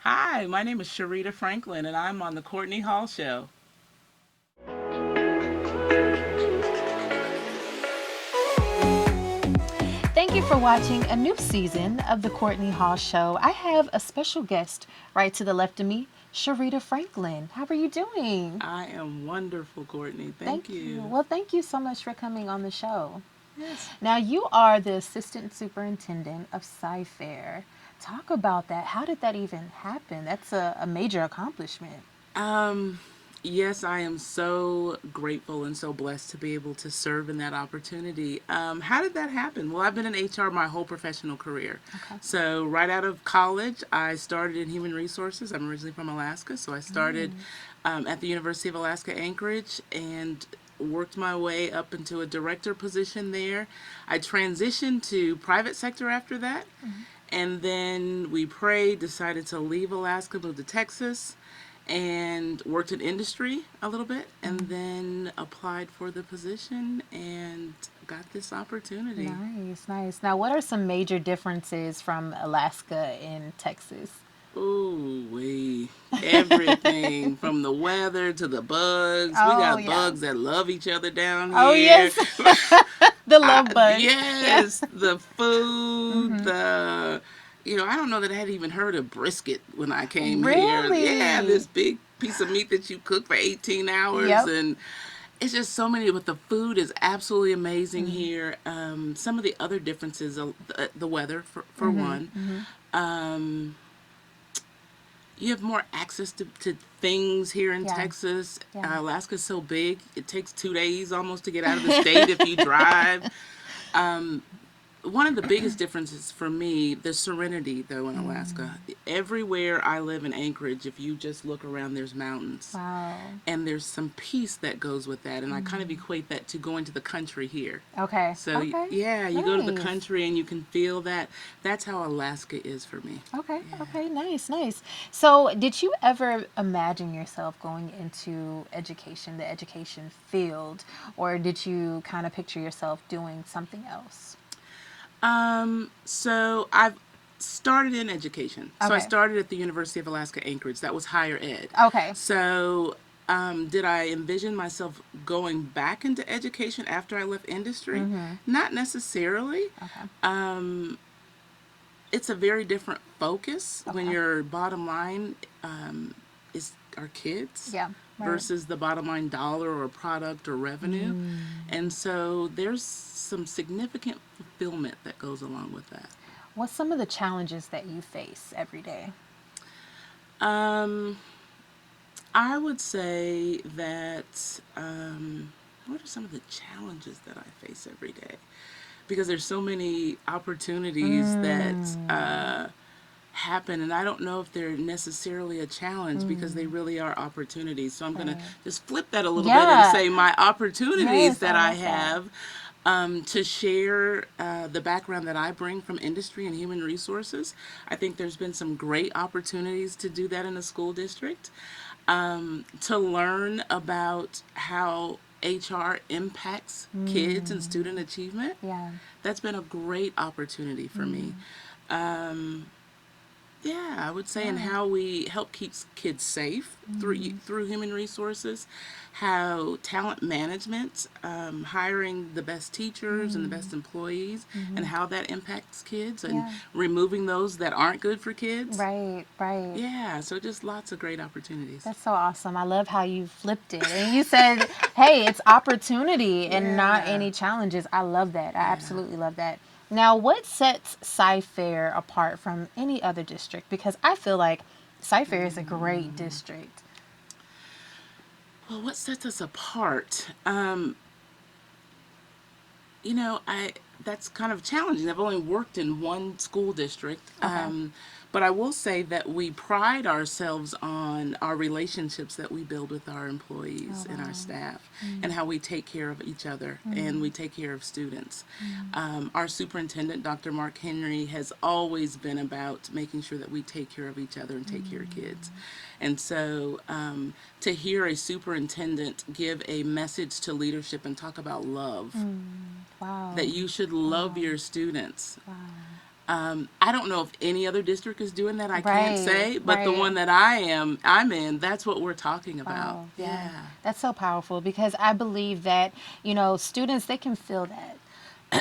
Hi, my name is Chairita Franklin, and I'm on the Courtney Hall Show. Thank you for watching a new season of the Courtney Hall Show. I have a special guest right to the left of me, Chairita Franklin. How are you doing? I am wonderful, Courtney. Thank Thank you. you. Well, thank you so much for coming on the show. Yes. Now, you are the Assistant Superintendent of CyFair. Talk about that. How did that even happen? That's a major accomplishment. Um, yes, I am so grateful and so blessed to be able to serve in that opportunity. How did that happen? Well, I've been in HR my whole professional career. Okay. So, right out of college, I started in human resources. I'm originally from Alaska, so I started Nice. at the University of Alaska Anchorage and worked my way up into a director position there. I transitioned to private sector after that, and then we prayed, decided to leave Alaska, moved to Texas, and worked in industry a little bit, and then applied for the position and got this opportunity. Nice, nice. Now, what are some major differences from Alaska and Texas? Ooh, we everything from the weather to the bugs. We Oh, got yeah. bugs that love each other down Oh, here. yes. The love bug. Yeah. Yes, the food, I don't know that I had even heard of brisket when I came here. Yeah, Really? this big piece of meat that you cook for 18 hours, Yep. and it's just so many, but the food is absolutely amazing here. Some of the other differences, the weather, for one. Um, you have more access to things here in Yeah. Texas. Yeah. Alaska's so big, it takes 2 days almost to get out of the state if you drive. One of the biggest differences for me, the serenity though in Alaska. Everywhere I live in Anchorage, if you just look around, there's mountains. Wow. And there's some peace that goes with that. And I kind of equate that to going to the country here. Okay. So, Okay. yeah, you go to the Nice. country and you can feel that. That's how Alaska is for me. Okay. Yeah. Okay. Nice. Nice. So, did you ever imagine yourself going into education, the education field, or did you kind of picture yourself doing something else? So I've started in education. So I Okay. started at the University of Alaska Anchorage. That was higher ed. Okay. So did I envision myself going back into education after I left industry? Not necessarily. Okay. It's a very different focus when Okay. your bottom line is our kids Yeah. Right. versus the bottom line dollar or product or revenue. And so there's some significant fulfillment that goes along with that. What's some of the challenges that you face every day? Um, I would say that what are some of the challenges that I face every day? Because there's so many opportunities that happen, and I don't know if they're necessarily a challenge because they really are opportunities. So I'm going to Right. just flip that a little bit and Yeah. say my opportunities Yes, that I I love that. have to share the background that I bring from industry and human resources. I think there's been some great opportunities to do that in a school district, to learn about how HR impacts kids and student achievement. Yeah. That's been a great opportunity for me. Yeah, I would say, and Yeah. how we help keep kids safe through human resources, how talent management, hiring the best teachers and the best employees, and how that impacts kids, and Yeah. removing those that aren't good for kids. Right. Right. Yeah, so just lots of great opportunities. That's so awesome. I love how you flipped it. And you said, hey, it's opportunity and not Yeah, any challenges. I love that. I yeah. absolutely love that. Now, what sets CyFair apart from any other district? Because I feel like CyFair is a great district. Well, what sets us apart? I that's kind of challenging. I've only worked in one school district, Okay. but I will say that we pride ourselves on our relationships that we build with our Oh, employees and our wow. staff, and how we take care of each other and we take care of students. Our superintendent, Dr. Mark Henry, has always been about making sure that we take care of each other and take care of kids. And so to hear a superintendent give a message to leadership and talk about love, Wow. that you should love Wow. your students, Wow. I don't know if any other district is doing that. I can't Right, say, but the right. one that I'm in, that's what we're talking about. Wow, yeah. Yeah. That's so powerful because I believe that, students, they can feel that.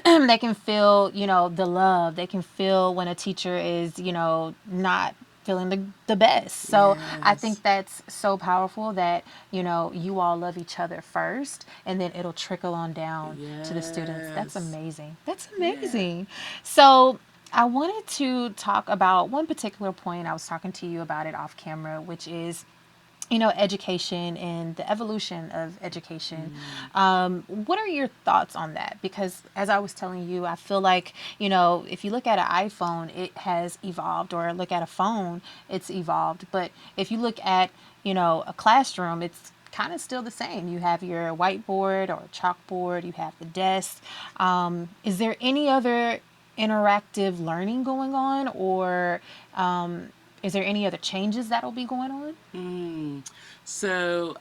They can feel, the love. They can feel when a teacher is, not feeling the best. So I Yes. think that's so powerful that, you all love each other first and then it'll trickle on down to the students. That's Yes. amazing. That's Yeah. amazing. So I wanted to talk about one particular point. I was talking to you about it off camera, which is education and the evolution of education. What are your thoughts on that? Because as I was telling you, I feel like, if you look at an iPhone, it has evolved, or look at a phone, it's evolved. But if you look at, a classroom, it's kind of still the same. You have your whiteboard or chalkboard, you have the desk. Is there any other interactive learning going on, or is there any other changes that'll be going on? So,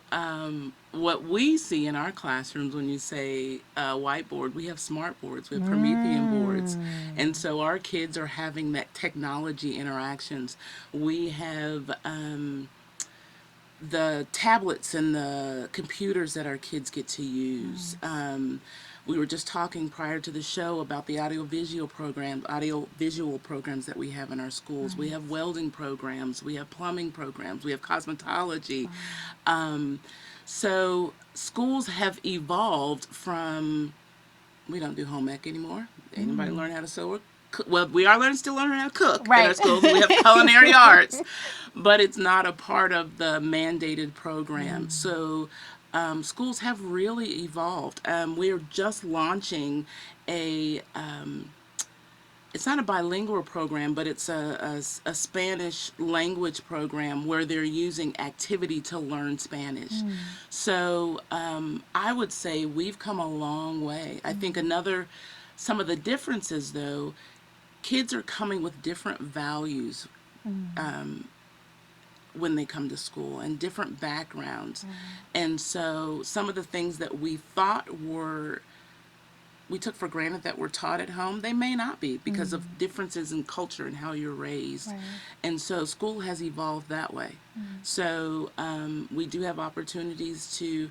what we see in our classrooms when you say whiteboard, we have smart boards, we have Promethean boards. And so our kids are having that technology interactions. We have the tablets and the computers that our kids get to use. We were just talking prior to the show about the audio visual programs that we have in our schools. We have Nice. welding programs, we have plumbing programs, we have cosmetology. So schools have evolved from, we don't do home ec anymore. Anybody learn how to sew or cook? Well, we are still learning how to cook in our Right. schools. We have culinary arts, but it's not a part of the mandated program. So schools have really evolved. We're just launching a it's not a bilingual program, but it's a Spanish language program where they're using activity to learn Spanish. So I would say we've come a long way. I think some of the differences though, kids are coming with different values when they come to school and different backgrounds. And so some of the things that we took for granted that were taught at home, they may not be because of differences in culture and how you're raised. Right. And so school has evolved that way. So we do have opportunities to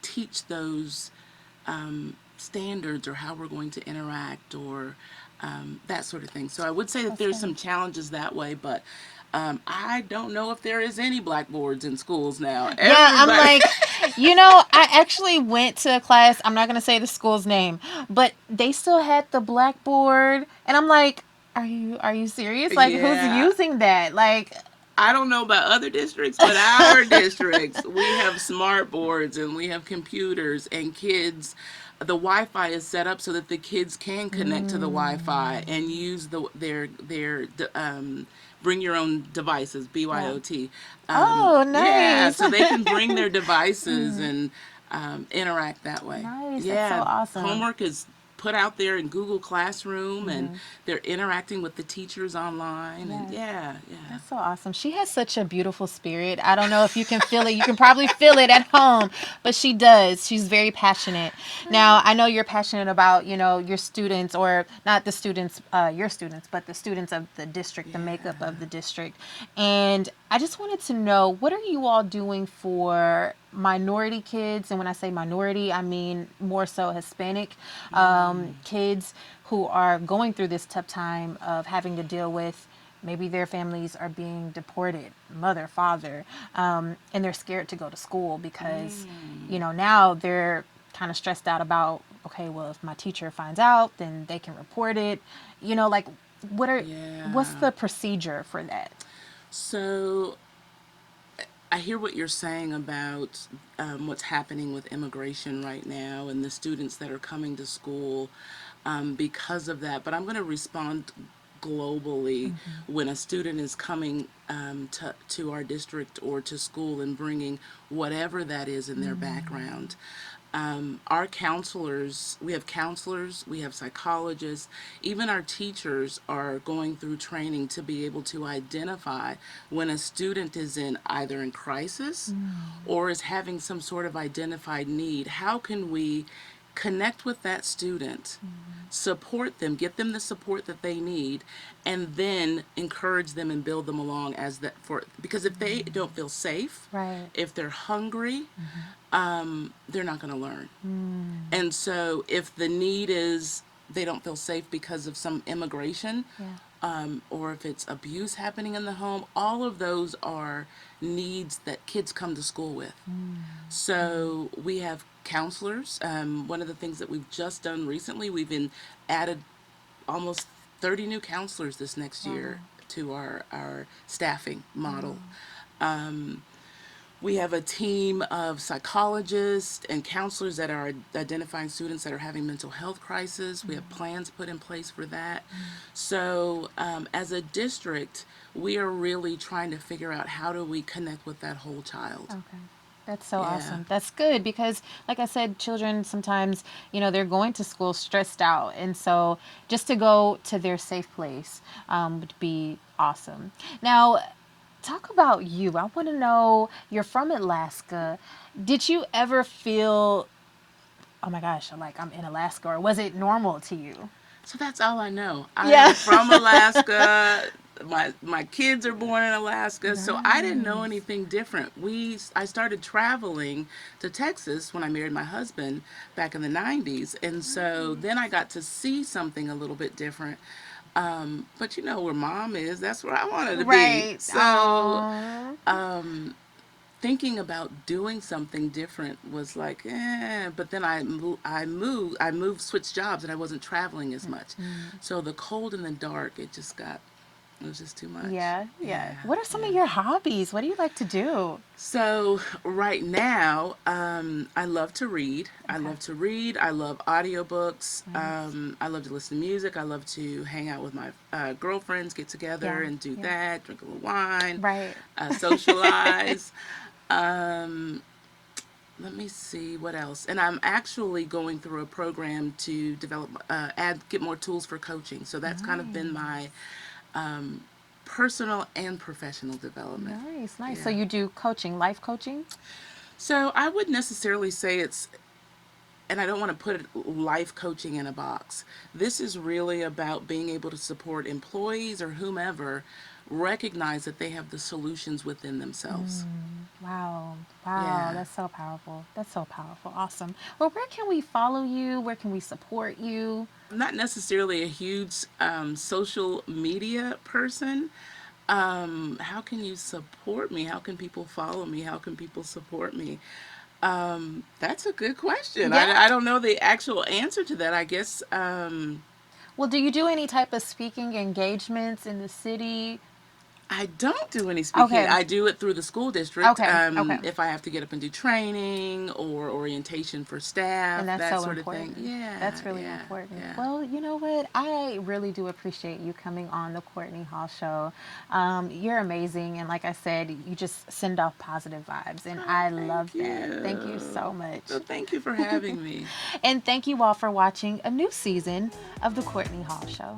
teach those standards or how we're going to interact or that sort of thing. So I would say that That's there's good. some challenges that way, but I don't know if there is any blackboards in schools now. Yeah, I'm Everybody. like, I actually went to a class. I'm not going to say the school's name, but they still had the blackboard. And I'm like, are you serious? Like, who's Yeah. using that? Like, I don't know about other districts, but our districts, we have smart boards and we have computers and kids. The Wi-Fi is set up so that the kids can connect to the Wi-Fi and use their bring your own devices, yeah. BYOT. Oh, Yeah, nice. so they can bring their devices and interact that way. Nice. That's so Yeah, awesome. homework is put out there in Google Classroom and they're interacting with the teachers online and Yes. yeah, yeah. That's so awesome. She has such a beautiful spirit. I don't know if you can feel it. You can probably feel it at home, but she does. She's very passionate. Now, I know you're passionate about, your students, or not the students, your students, but the students of the district, the makeup of the Yeah. district. And I just wanted to know, what are you all doing for minority kids? And when I say minority, I mean more so Hispanic kids who are going through this tough time of having to deal with, maybe their families are being deported, mother, father, and they're scared to go to school because, now they're kind of stressed out about, okay, well, if my teacher finds out, then they can report it. Like, what's Yeah. the procedure for that? So I hear what you're saying about what's happening with immigration right now and the students that are coming to school because of that. But I'm going to respond globally when a student is coming to our district or to school and bringing whatever that is in their background. Our counselors, we have psychologists, even our teachers are going through training to be able to identify when a student is either in crisis or is having some sort of identified need. How can we connect with that student, support them, get them the support that they need, and then encourage them and build them along as that for because if they don't feel safe, Right. if they're hungry, they're not going to learn. And so if the need is they don't feel safe because of some immigration, Yeah. or if it's abuse happening in the home, all of those are needs that kids come to school with. So we have counselors. One of the things that we've just done recently, added almost 30 new counselors this next year to our staffing model. We have a team of psychologists and counselors that are identifying students that are having mental health crisis. We have plans put in place for that. So, as a district, we are really trying to figure out how do we connect with that whole child. Okay. That's so Yeah. awesome. That's good because, like I said, children sometimes, they're going to school stressed out. And so just to go to their safe place would be awesome. Now, talk about you. I want to know, you're from Alaska. Did you ever feel, oh my gosh, like I'm in Alaska, or was it normal to you? So that's all I know. I Yeah. am from Alaska. My kids are born in Alaska, so I didn't know Nice. anything different. I started traveling to Texas when I married my husband back in the 90s, and so then I got to see something a little bit different. But you know where mom is, that's where I wanted to be. Right. So Oh. thinking about doing something different was like, but then I moved, switched jobs, and I wasn't traveling as much. So the cold and the dark, it was just too much. Yeah, yeah. Yeah, What are some of yeah. your hobbies? What do you like to do? So right now, I love to read. I Okay. love to read. I love audiobooks. Nice. I love to listen to music. I love to hang out with my girlfriends, get together Yeah, and do yeah. that, drink a little wine, Right. socialize. Um, Let me see what else. And I'm actually going through a program to develop, get more tools for coaching. So that's kind of been my Nice. personal and professional development. Nice, nice. So Yeah. you do coaching, life coaching? So I would necessarily say and I don't want to put life coaching in a box. This is really about being able to support employees or whomever recognize that they have the solutions within themselves. Wow. Wow, Yeah. that's so powerful. That's so powerful. Awesome. Well, where can we follow you? Where can we support you? I'm not necessarily a huge social media person. How can you support me? How can people follow me? How can people support me? That's a good question. Yeah. I don't know the actual answer to that. I guess Well, do you do any type of speaking engagements in the city? I don't do any speaking. Okay. I do it through the school district. Okay. Okay. If I have to get up and do training or orientation for And staff, that's that so sort of thing. important. Yeah, That's really yeah, important. yeah. Well, you know what? I really do appreciate you coming on the Courtney Hall Show. You're amazing. And like I said, you just send off positive vibes. And Oh, I thank love that. Thank you so you. much. So thank you for having me. And thank you all for watching a new season of the Courtney Hall Show.